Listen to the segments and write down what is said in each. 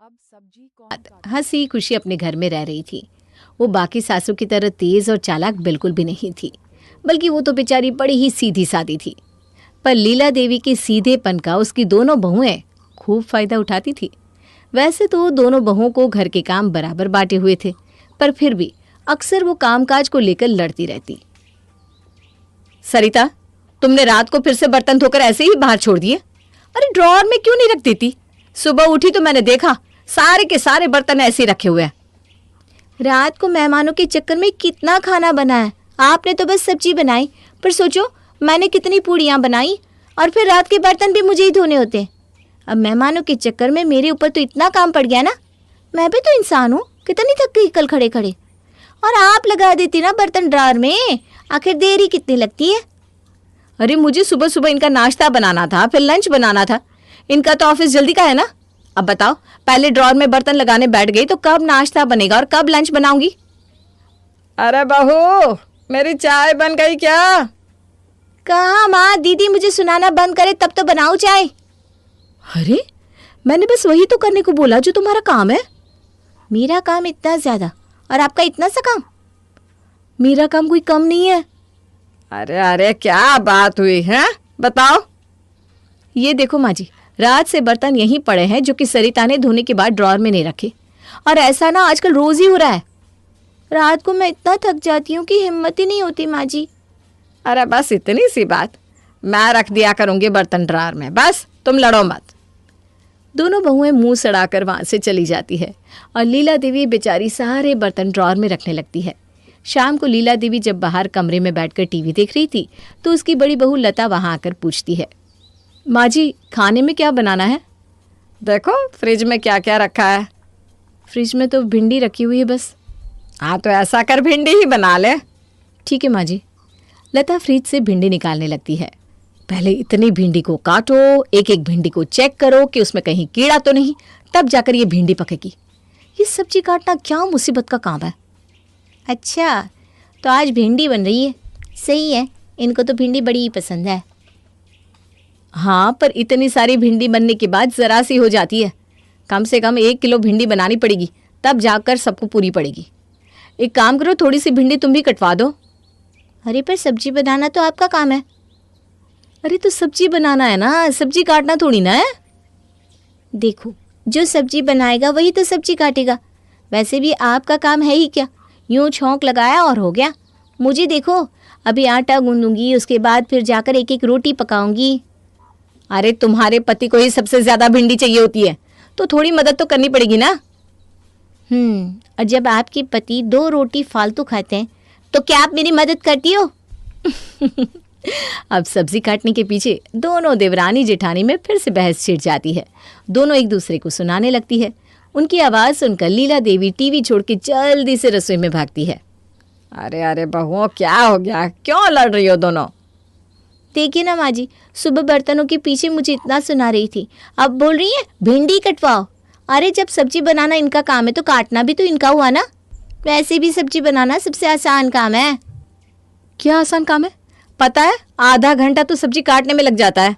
अब सब्जी कौन काटे? हंसी खुशी अपने घर में रह रही थी। वो बाकी सासू की तरह तेज और चालाक बिल्कुल भी नहीं थी, बल्कि वो तो बेचारी बड़ी ही सीधी सादी थी। पर लीला देवी के सीधेपन का उसकी दोनों बहुएं खूब फायदा उठाती थी। वैसे तो दोनों बहुओं को घर के काम बराबर बांटे हुए थे, पर फिर भी अक्सर वो कामकाज को लेकर लड़ती रहती। सरिता, तुमने रात को फिर से बर्तन धोकर ऐसे ही बाहर छोड़ दिए? अरे ड्रॉअर में क्यों नहीं रख देती? सुबह उठी तो मैंने देखा सारे के सारे बर्तन ऐसे ही रखे हुए हैं। रात को मेहमानों के चक्कर में कितना खाना बना है। आपने तो बस सब्जी बनाई, पर सोचो मैंने कितनी पूड़ियाँ बनाई, और फिर रात के बर्तन भी मुझे ही धोने होते। अब मेहमानों के चक्कर में मेरे ऊपर तो इतना काम पड़ गया ना। मैं भी तो इंसान हूँ, कितनी थक गई कल खड़े खड़े। और आप लगा देती ना बर्तन ड्रावर में, आखिर देरी कितनी लगती है। अरे मुझे सुबह सुबह इनका नाश्ता बनाना था, फिर लंच बनाना था। इनका तो ऑफिस जल्दी का है ना। अब बताओ, पहले ड्रॉअर में बर्तन लगाने बैठ गई तो कब नाश्ता बनेगा और कब लंच बनाऊंगी? अरे बहू, मेरी चाय बन गई क्या? कहाँ माँ, दीदी मुझे सुनाना बंद करे तब तो बनाऊँ चाय। अरे मैंने बस वही तो करने को बोला जो तुम्हारा काम है। मेरा काम इतना ज्यादा और आपका इतना सा काम? मेरा काम कोई कम नहीं है। अरे अरे, क्या बात हुई है, बताओ। ये देखो माँ जी, रात से बर्तन यहीं पड़े हैं जो कि सरिता ने धोने के बाद ड्रॉअर में नहीं रखे, और ऐसा ना आजकल रोज ही हो रहा है। रात को मैं इतना थक जाती हूँ कि हिम्मत ही नहीं होती माँ जी। अरे बस इतनी सी बात, मैं रख दिया करूंगी बर्तन ड्रॉअर में, बस तुम लड़ो मत। दोनों बहुएं मुंह सड़ाकर वहां से चली जाती है और लीला देवी बेचारी सारे बर्तन ड्रॉअर में रखने लगती है। शाम को लीला देवी जब बाहर कमरे में बैठकर टीवी देख रही थी तो उसकी बड़ी बहू लता वहां आकर पूछती है, माँ जी खाने में क्या बनाना है? देखो फ्रिज में क्या क्या रखा है। फ्रिज में तो भिंडी रखी हुई है बस। हाँ तो ऐसा कर, भिंडी ही बना ले। ठीक है माँ जी। लता फ्रिज से भिंडी निकालने लगती है। पहले इतनी भिंडी को काटो, एक एक भिंडी को चेक करो कि उसमें कहीं कीड़ा तो नहीं, तब जाकर ये भिंडी पकेगी। ये सब्जी काटना क्या मुसीबत का काम है। अच्छा, तो आज भिंडी बन रही है। सही है, इनको तो भिंडी बड़ी ही पसंद है। हाँ, पर इतनी सारी भिंडी बनने के बाद जरा सी हो जाती है। कम से कम 1 किलो भिंडी बनानी पड़ेगी, तब जाकर सबको पूरी पड़ेगी। एक काम करो, थोड़ी सी भिंडी तुम भी कटवा दो। अरे पर सब्जी बनाना तो आपका काम है। अरे तो सब्जी बनाना है ना, सब्जी काटना थोड़ी ना है। देखो, जो सब्जी बनाएगा वही तो सब्जी काटेगा। वैसे भी आपका काम है ही क्या, यूं छौंक लगाया और हो गया। मुझे देखो, अभी आटा गूंदूंगी, उसके बाद फिर जाकर एक एक रोटी पकाऊंगी। अरे तुम्हारे पति को ही सबसे ज्यादा भिंडी चाहिए होती है, तो थोड़ी मदद तो करनी पड़ेगी ना। और जब आपके पति 2 रोटी फालतू खाते हैं तो क्या आप मेरी मदद करती हो? अब सब्जी काटने के पीछे दोनों देवरानी जेठानी में फिर से बहस छिड़ जाती है। दोनों एक दूसरे को सुनाने लगती है। उनकी आवाज़ सुनकर लीला देवी टीवी छोड़ के जल्दी से रसोई में भागती है। अरे अरे बहुओं, क्या हो गया, क्यों लड़ रही हो दोनों? देखिए ना माँ जी, सुबह बर्तनों के पीछे मुझे इतना सुना रही थी, अब बोल रही है भिंडी कटवाओ। अरे जब सब्जी बनाना इनका काम है तो काटना भी तो इनका हुआ ना। वैसे भी सब्जी बनाना सबसे आसान काम है। क्या आसान काम है? पता है, आधा घंटा तो सब्जी काटने में लग जाता है।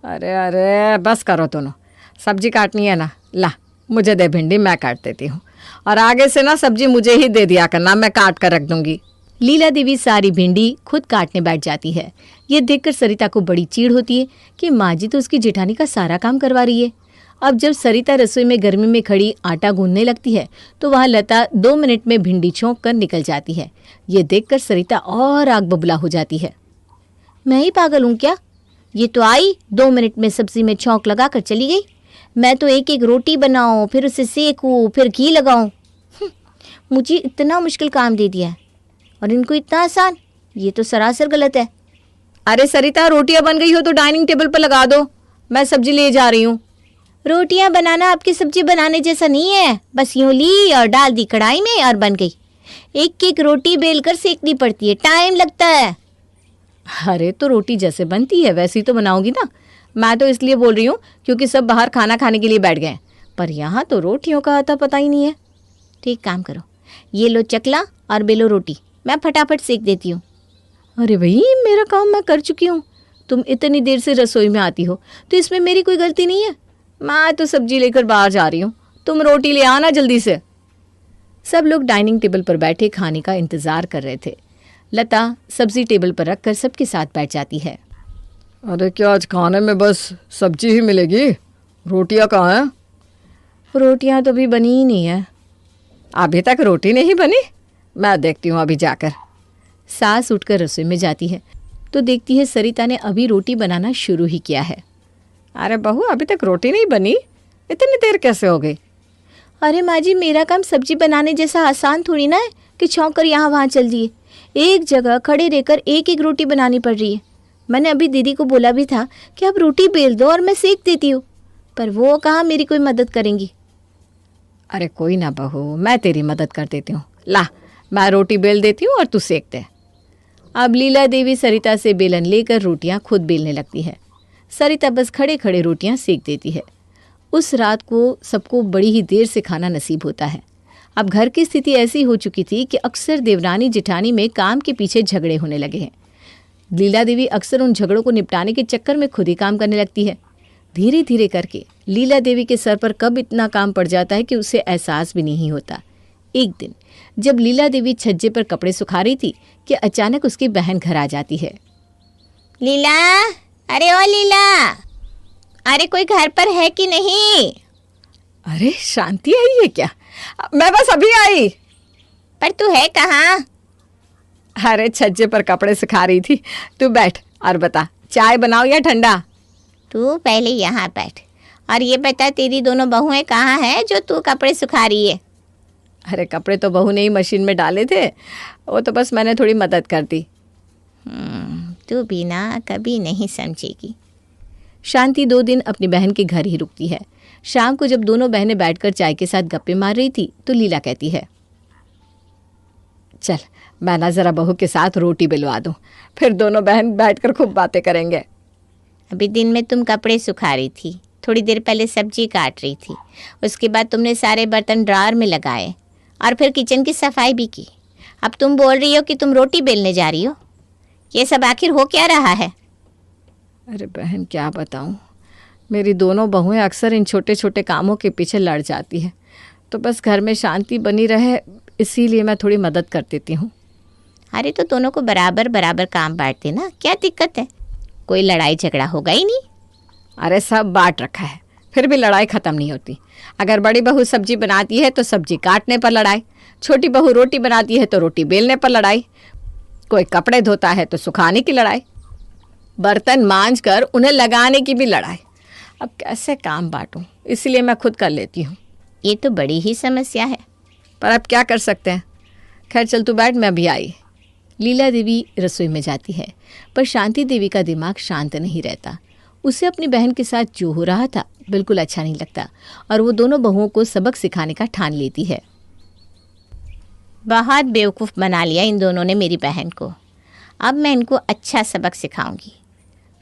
अरे अरे बस करो दोनों, सब्जी काटनी है ना, ला मुझे दे भिंडी, मैं काट देती हूँ, और आगे से ना सब्जी मुझे ही दे दिया करना, मैं काट कर रख दूंगी। लीला देवी सारी भिंडी खुद काटने बैठ जाती है। ये देखकर सरिता को बड़ी चीड़ होती है कि माँ जी तो उसकी जेठानी का सारा काम करवा रही है। अब जब सरिता रसोई में गर्मी में खड़ी आटा गूंदने लगती है तो वहाँ लता 2 मिनट में भिंडी छौंक कर निकल जाती है। ये देखकर सरिता और आग बबूला हो जाती है। मैं ही पागल हूँ क्या? ये तो आई 2 मिनट में सब्जी में छौंक लगा कर चली गई। मैं तो एक एक रोटी बनाऊँ, फिर उसे सेकूँ, फिर घी लगाऊँ। मुझे इतना मुश्किल काम दे दिया है और इनको इतना आसान। ये तो सरासर गलत है। अरे सरिता, रोटियां बन गई हो तो डाइनिंग टेबल पर लगा दो, मैं सब्जी ले जा रही हूँ। रोटियां बनाना आपकी सब्जी बनाने जैसा नहीं है। बस यूं ली और डाल दी कढ़ाई में और बन गई। एक एक रोटी बेलकर सेकनी पड़ती है, टाइम लगता है। अरे तो रोटी जैसे बनती है वैसी तो बनाओगी ना। मैं तो इसलिए बोल रही हूँ क्योंकि सब बाहर खाना खाने के लिए बैठ गए, पर यहाँ तो रोटियों का आता पता ही नहीं है। ठीक काम करो, ये लो चकला और बेलो रोटी, मैं फटाफट सेक देती हूँ। अरे भाई, मेरा काम मैं कर चुकी हूँ। तुम इतनी देर से रसोई में आती हो तो इसमें मेरी कोई गलती नहीं है। मैं तो सब्जी लेकर बाहर जा रही हूँ, तुम रोटी ले आना जल्दी से। सब लोग डाइनिंग टेबल पर बैठे खाने का इंतजार कर रहे थे। लता सब्जी टेबल पर रखकर सबके साथ बैठ जाती है। अरे क्या आज खाने में बस सब्जी ही मिलेगी? रोटियां कहाँ हैं? रोटियां तो अभी बनी ही नहीं है। अभी तक रोटी नहीं बनी? मैं देखती हूँ अभी जाकर। सास उठकर रसोई में जाती है तो देखती है सरिता ने अभी रोटी बनाना शुरू ही किया है। अरे बहू, अभी तक रोटी नहीं बनी? इतनी देर कैसे हो गई? अरे माँ जी, मेरा काम सब्जी बनाने जैसा आसान थोड़ी ना है कि छौंक कर यहाँ वहाँ चल दिए। एक जगह खड़े रहकर एक एक रोटी बनानी पड़ रही है। मैंने अभी दीदी को बोला भी था कि आप रोटी बेल दो और मैं सेक देती हूँ, पर वो कहाँ मेरी कोई मदद करेंगी। अरे कोई ना बहू, मैं तेरी मदद कर देती हूँ। ला, मैं रोटी बेल देती हूँ और तू सेक दे। अब लीला देवी सरिता से बेलन लेकर रोटियां खुद बेलने लगती है। सरिता बस खड़े खड़े रोटियां सेक देती है। उस रात को सबको बड़ी ही देर से खाना नसीब होता है। अब घर की स्थिति ऐसी हो चुकी थी कि अक्सर देवरानी जिठानी में काम के पीछे झगड़े होने लगे हैं। लीला देवी अक्सर उन झगड़ों को निपटाने के चक्कर में खुद ही काम करने लगती है। धीरे धीरे करके लीला देवी के सर पर कब इतना काम पड़ जाता है कि उसे एहसास भी नहीं होता। एक दिन जब लीला देवी छज्जे पर कपड़े सुखा रही थी कि अचानक उसकी बहन घर आ जाती है। लीला, अरे ओ लीला, अरे कोई घर पर है कि नहीं? अरे शांति आई है क्या? मैं बस अभी आई। पर तू है कहाँ? अरे छज्जे पर कपड़े सुखा रही थी। तू बैठ और बता, चाय बनाओ या ठंडा? तू पहले यहाँ बैठ और ये बता, तेरी दोनों बहुएं कहाँ हैं जो तू कपड़े सुखा रही है? अरे कपड़े तो बहू ने ही मशीन में डाले थे, वो तो बस मैंने थोड़ी मदद कर दी। तू भी ना कभी नहीं समझेगी। शांति 2 दिन अपनी बहन के घर ही रुकती है। शाम को जब दोनों बहनें बैठकर चाय के साथ गप्पे मार रही थी तो लीला कहती है, चल मैं ना ज़रा बहू के साथ रोटी बिलवा दूँ, फिर दोनों बहन बैठकर खूब बातें करेंगे। अभी दिन में तुम कपड़े सुखा रही थी, थोड़ी देर पहले सब्जी काट रही थी, उसके बाद तुमने सारे बर्तन ड्रावर में लगाए और फिर किचन की सफाई भी की। अब तुम बोल रही हो कि तुम रोटी बेलने जा रही हो। ये सब आखिर हो क्या रहा है? अरे बहन क्या बताऊँ, मेरी दोनों बहुएं अक्सर इन छोटे छोटे कामों के पीछे लड़ जाती है, तो बस घर में शांति बनी रहे इसीलिए मैं थोड़ी मदद कर देती हूँ। अरे तो दोनों को बराबर बराबर काम बांटते ना, क्या दिक्कत है? कोई लड़ाई झगड़ा होगा ही नहीं। अरे सब बांट रखा है, फिर भी लड़ाई ख़त्म नहीं होती। अगर बड़ी बहू सब्जी बनाती है तो सब्जी काटने पर लड़ाई, छोटी बहू रोटी बनाती है तो रोटी बेलने पर लड़ाई, कोई कपड़े धोता है तो सुखाने की लड़ाई, बर्तन मांज कर उन्हें लगाने की भी लड़ाई। अब कैसे काम बांटूं, इसलिए मैं खुद कर लेती हूँ। ये तो बड़ी ही समस्या है। पर अब क्या कर सकते हैं। खैर चल तू बैठ, मैं अभी आई। लीला देवी रसोई में जाती है पर शांति देवी का दिमाग शांत नहीं रहता। उसे अपनी बहन के साथ जो हो रहा था बिल्कुल अच्छा नहीं लगता और वो दोनों बहुओं को सबक सिखाने का ठान लेती है। बहुत बेवकूफ़ बना लिया इन दोनों ने मेरी बहन को। अब मैं इनको अच्छा सबक सिखाऊंगी।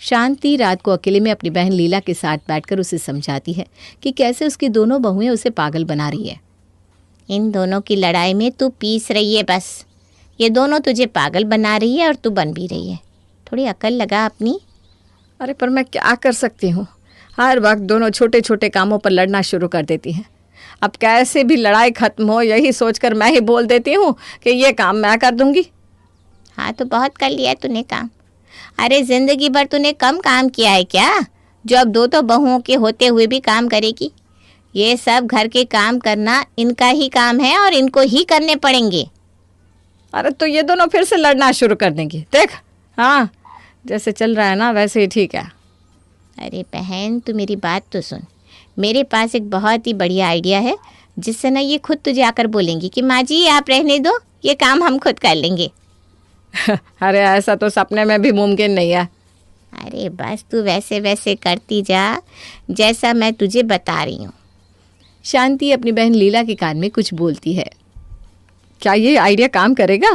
शांति रात को अकेले में अपनी बहन लीला के साथ बैठकर उसे समझाती है कि कैसे उसकी दोनों बहुएं उसे पागल बना रही है। इन दोनों की लड़ाई में तू पीस रही है बस। ये दोनों तुझे पागल बना रही है और तू बन भी रही है। थोड़ी अकल लगा अपनी। अरे पर मैं क्या कर सकती हूँ, हर वक्त दोनों छोटे छोटे कामों पर लड़ना शुरू कर देती हैं। अब कैसे भी लड़ाई खत्म हो यही सोचकर मैं ही बोल देती हूँ कि ये काम मैं कर दूँगी। हाँ तो बहुत कर लिया है तूने काम। अरे ज़िंदगी भर तूने कम काम किया है क्या, जो अब 2 बहुओं के होते हुए भी काम करेगी? ये सब घर के काम करना इनका ही काम है और इनको ही करने पड़ेंगे। अरे तो ये दोनों फिर से लड़ना शुरू कर देंगी, देख। हाँ जैसे चल रहा है ना वैसे ही ठीक है। अरे बहन तू मेरी बात तो सुन। मेरे पास एक बहुत ही बढ़िया आइडिया है जिससे ना ये खुद तुझे आकर बोलेंगी कि माँ जी आप रहने दो, ये काम हम खुद कर लेंगे। अरे ऐसा तो सपने में भी मुमकिन नहीं है। अरे बस तू वैसे वैसे करती जा जैसा मैं तुझे बता रही हूँ। शांति अपनी बहन लीला के कान में कुछ बोलती है। क्या ये आइडिया काम करेगा?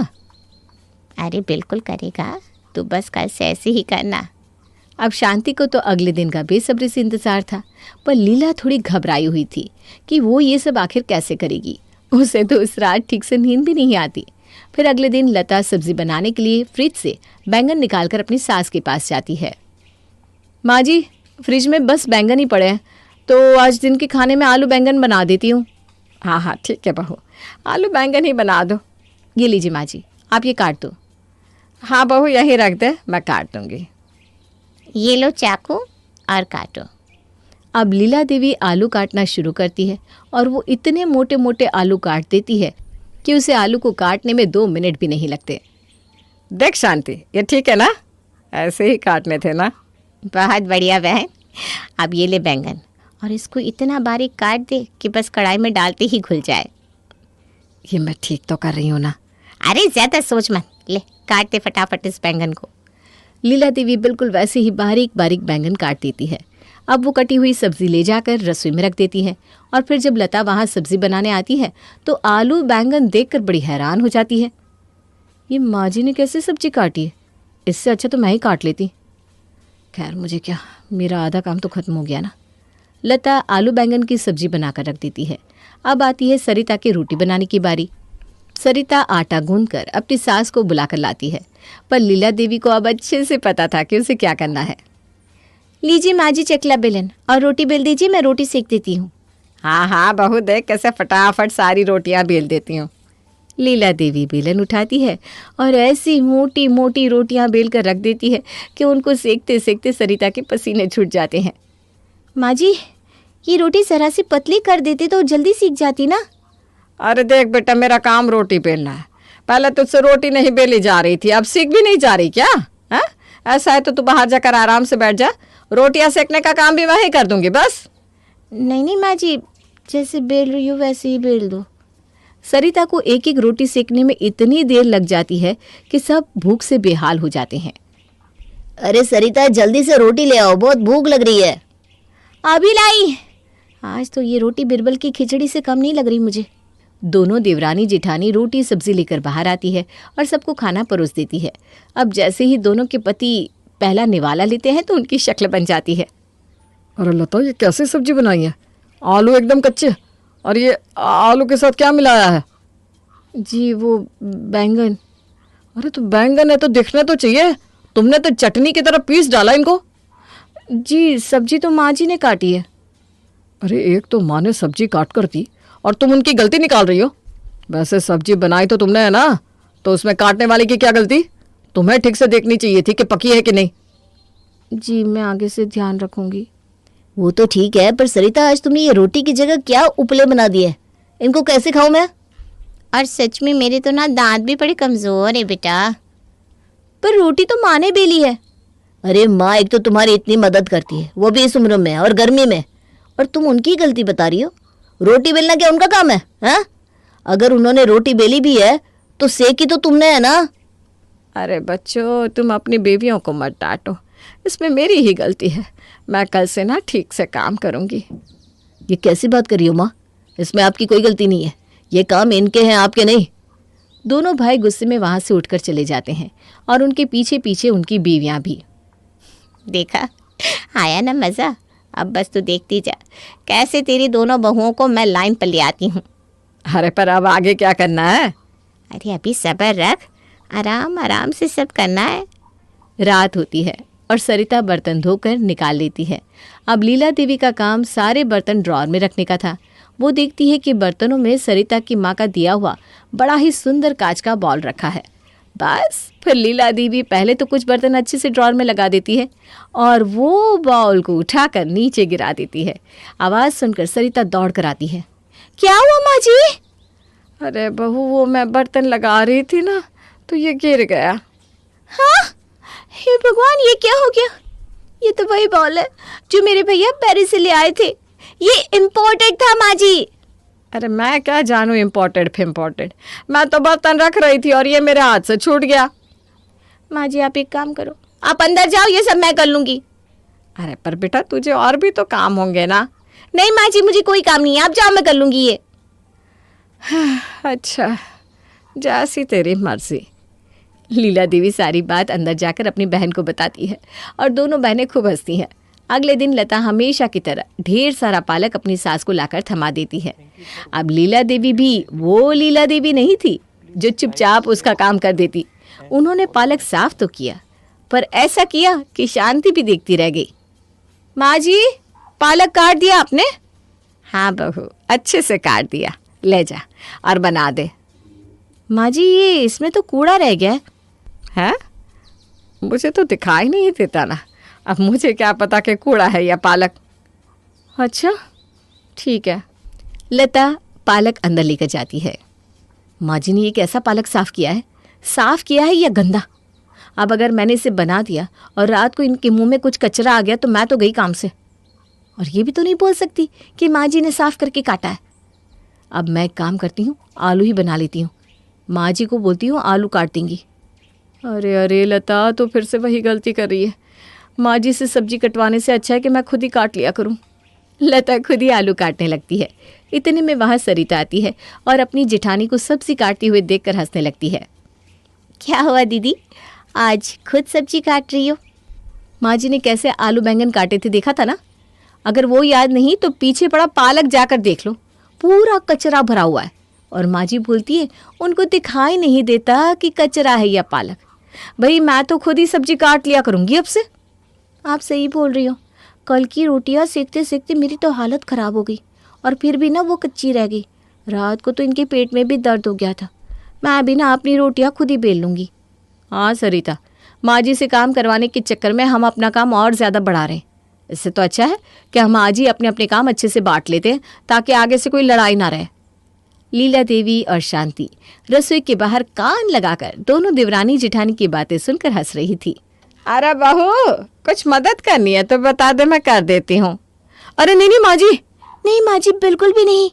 अरे बिल्कुल करेगा, तू बस कल से ऐसे ही करना। अब शांति को तो अगले दिन का बेसब्री से इंतजार था, पर लीला थोड़ी घबराई हुई थी कि वो ये सब आखिर कैसे करेगी। उसे तो उस रात ठीक से नींद भी नहीं आती। फिर अगले दिन लता सब्जी बनाने के लिए फ्रिज से बैंगन निकालकर अपनी सास के पास जाती है। माँ जी फ्रिज में बस बैंगन ही पड़े हैं, तो आज दिन के खाने में आलू बैंगन बना देती हूँ। हाँ हाँ ठीक है बहू, आलू बैंगन ही बना दो। ये लीजिए माँ जी, आप ये काट दो। हाँ बहू यही रख दे, मैं काट दूँगी। ये लो चाकू और काटो। अब लीला देवी आलू काटना शुरू करती है और वो इतने मोटे मोटे आलू काट देती है कि उसे आलू को काटने में 2 मिनट भी नहीं लगते। देख शांति, ये ठीक है ना? ऐसे ही काटने थे ना? बहुत बढ़िया बहन। अब ये ले बैंगन और इसको इतना बारीक काट दे कि बस कढ़ाई में डालते ही घुल जाए। ये मैं ठीक तो कर रही हूँ ना? अरे ज़्यादा सोच मत, ले काट दे फटाफट इस बैंगन को। लीला देवी बिल्कुल वैसे ही बारीक बारीक बैंगन काट देती है। अब वो कटी हुई सब्जी ले जाकर रसोई में रख देती है और फिर जब लता वहाँ सब्जी बनाने आती है तो आलू बैंगन देखकर बड़ी हैरान हो जाती है। ये माँ जी ने कैसे सब्जी काटी है? इससे अच्छा तो मैं ही काट लेती। खैर मुझे क्या, मेरा आधा काम तो खत्म हो गया ना। लता आलू बैंगन की सब्जी बनाकर रख देती है। अब आती है सरिता की रोटी बनाने की बारी। सरिता आटा गूंथकर अपनी सास को बुलाकर लाती है, पर लीला देवी को अब अच्छे से पता था कि उसे क्या करना है। लीजिए माँ जी चकला बेलन और रोटी बेल दीजिए, मैं रोटी सेक देती हूँ। हाँ हाँ बहू, देख कैसे फटाफट सारी रोटियां बेल देती हूँ। लीला देवी बेलन उठाती है और ऐसी मोटी मोटी रोटियां बेल कर रख देती है कि उनको सेकते सेकते सरिता के पसीने छूट जाते हैं। माँ जी, ये रोटी जरा सी पतली कर देते तो जल्दी सीख जाती ना। अरे देख बेटा, मेरा काम रोटी बेलना है। पहले तुझसे रोटी नहीं बेली जा रही थी, अब सीख भी नहीं जा रही क्या? हाँ, ऐसा है तो तू बाहर जाकर आराम से बैठ जा, रोटियां सेकने का काम भी मैं ही कर दूंगी बस। नहीं नहीं माँ जी, जैसे बेल रही हो वैसे ही बेल दो। सरिता को एक एक रोटी सेकने में इतनी देर लग जाती है कि सब भूख से बेहाल हो जाते हैं। अरे सरिता जल्दी से रोटी ले आओ, बहुत भूख लग रही है। अभी लाई। आज तो ये रोटी बिरबल की खिचड़ी से कम नहीं लग रही मुझे। दोनों देवरानी जेठानी रोटी सब्जी लेकर बाहर आती है और सबको खाना परोस देती है। अब जैसे ही दोनों के पति पहला निवाला लेते हैं तो उनकी शक्ल बन जाती है। अरे लता, ये कैसी सब्जी बनाई है? आलू एकदम कच्चे, और ये आलू के साथ क्या मिलाया है? जी वो बैंगन। अरे तो बैंगन है तो दिखने तो चाहिए, तुमने तो चटनी की तरह पीस डाला इनको। जी सब्जी तो माँ जी ने काटी है। अरे एक तो माँ ने सब्जी काट कर दी और तुम उनकी गलती निकाल रही हो। वैसे सब्जी बनाई तो तुमने है ना, तो उसमें काटने वाले की क्या गलती? तुम्हें ठीक से देखनी चाहिए थी कि पकी है कि नहीं। जी मैं आगे से ध्यान रखूंगी। वो तो ठीक है, पर सरिता आज तुमने ये रोटी की जगह क्या उपले बना दिए? इनको कैसे खाऊं मैं? और सच में मेरे तो ना दांत भी बड़े कमज़ोर है बेटा। पर रोटी तो माँ ने बेली है। अरे माँ एक तो तुम्हारी इतनी मदद करती है, वो भी इस उम्र में और गर्मी में, और तुम उनकी गलती बता रही हो। रोटी बेलना क्या उनका काम है? हाँ, अगर उन्होंने रोटी बेली भी है तो सेकी तो तुमने है ना। अरे बच्चों, तुम अपनी बेबियों को मत डांटो, इसमें मेरी ही गलती है। मैं कल से ना ठीक से काम करूँगी। ये कैसी बात कर रही हो माँ? इसमें आपकी कोई गलती नहीं है, ये काम इनके हैं, आपके नहीं। दोनों भाई गुस्से में वहाँ से उठकर चले जाते हैं और उनके पीछे पीछे उनकी बीवियाँ भी। देखा, आया ना मज़ा? अब बस तू देखती जा कैसे तेरी दोनों बहुओं को मैं लाइन पर ले आती हूँ। अरे पर अब आगे क्या करना है? अरे अभी सब्र रख, आराम आराम से सब करना है। रात होती है और सरिता बर्तन धोकर निकाल लेती है। अब लीला देवी का काम सारे बर्तन ड्रॉर में रखने का था। वो देखती है कि बर्तनों में सरिता की माँ का दिया हुआ बड़ा ही सुंदर कांच का बॉल रखा है। बस फिर लीला देवी पहले तो कुछ बर्तन अच्छे से ड्रॉर में लगा देती है और वो बॉल को उठाकर नीचे गिरा देती है। आवाज़ सुनकर सरिता दौड़ कर आती है। क्या हुआ माँ जी? अरे बहू, वो मैं बर्तन लगा रही थी ना तो ये गिर गया। हाँ, हे भगवान, ये क्या हो गया? ये तो वही बॉल है जो मेरे भैया पेरिस से ले आए थे। ये इम्पोर्टेड था माँ जी। अरे मैं क्या जानूँ इम्पोर्टेड फिम्पोर्टेड, मैं तो बर्तन रख रही थी और ये मेरे हाथ से छूट गया। माँ जी आप एक काम करो, आप अंदर जाओ, ये सब मैं कर लूँगी। अरे पर बेटा, तुझे और भी तो काम होंगे ना। नहीं माँ जी, मुझे कोई काम नहीं है, आप जाओ, मैं कर लूँगी ये। अच्छा, जैसी तेरी मर्जी। लीला देवी सारी बात अंदर जाकर अपनी बहन को बताती है और दोनों बहनें खूब हंसती हैं। अगले दिन लता हमेशा की तरह ढेर सारा पालक अपनी सास को लाकर थमा देती है। अब लीला देवी भी वो लीला देवी नहीं थी जो चुपचाप उसका काम कर देती। उन्होंने पालक साफ तो किया, पर ऐसा किया कि शांति भी देखती रह गई। माँ जी, पालक काट दिया आपने? हाँ बहू, अच्छे से काट दिया, ले जा और बना दे। माँ जी ये इसमें तो कूड़ा रह गया है? मुझे तो दिखाई नहीं देता ना, अब मुझे क्या पता कि कूड़ा है या पालक। अच्छा ठीक है। लता पालक अंदर लेकर जाती है। माँ जी ने ये कैसा पालक साफ किया है या गंदा? अब अगर मैंने इसे बना दिया और रात को इनके मुंह में कुछ कचरा आ गया तो मैं तो गई काम से। और ये भी तो नहीं बोल सकती कि माँ जी ने साफ करके काटा है। अब मैं एक काम करती हूँ, आलू ही बना लेती हूँ। माँ जी को बोलती हूँ आलू काट देंगी। अरे अरे लता, तो फिर से वही गलती कर रही है। माँ जी से सब्जी कटवाने से अच्छा है कि मैं खुद ही काट लिया करूँ। लता खुद ही आलू काटने लगती है। इतने में वहाँ सरिता आती है और अपनी जेठानी को सब्जी काटते हुए देखकर हंसने लगती है। क्या हुआ दीदी, आज खुद सब्जी काट रही हो? माँ जी ने कैसे आलू बैंगन काटे थे देखा था ना? अगर वो याद नहीं तो पीछे पड़ा पालक जाकर देख लो, पूरा कचरा भरा हुआ है। और माँ जी बोलती है उनको दिखाई नहीं देता कि कचरा है या पालक। भाई मैं तो खुद ही सब्जी काट लिया करूँगी अब से। आप सही बोल रही हो, कल की रोटियां सेकते सेकते मेरी तो हालत ख़राब हो गई और फिर भी ना वो कच्ची रह गई। रात को तो इनके पेट में भी दर्द हो गया था। मैं भी ना अपनी रोटियां खुद ही बेल लूँगी। हाँ सरिता, माँ जी से काम करवाने के चक्कर में हम अपना काम और ज़्यादा बढ़ा रहे हैं। इससे तो अच्छा है कि हम आज ही अपने अपने काम अच्छे से बांट लेते हैं ताकि आगे से कोई लड़ाई ना रहे। लीला देवी और शांति रसोई के बाहर कान लगाकर दोनों देवरानी जेठानी की बातें सुनकर हंस रही थी। अरे बहू, कुछ मदद करनी है तो बता दे, मैं कर देती हूँ। अरे नहीं नहीं माँ जी। नहीं माँ जी, बिल्कुल भी नहीं।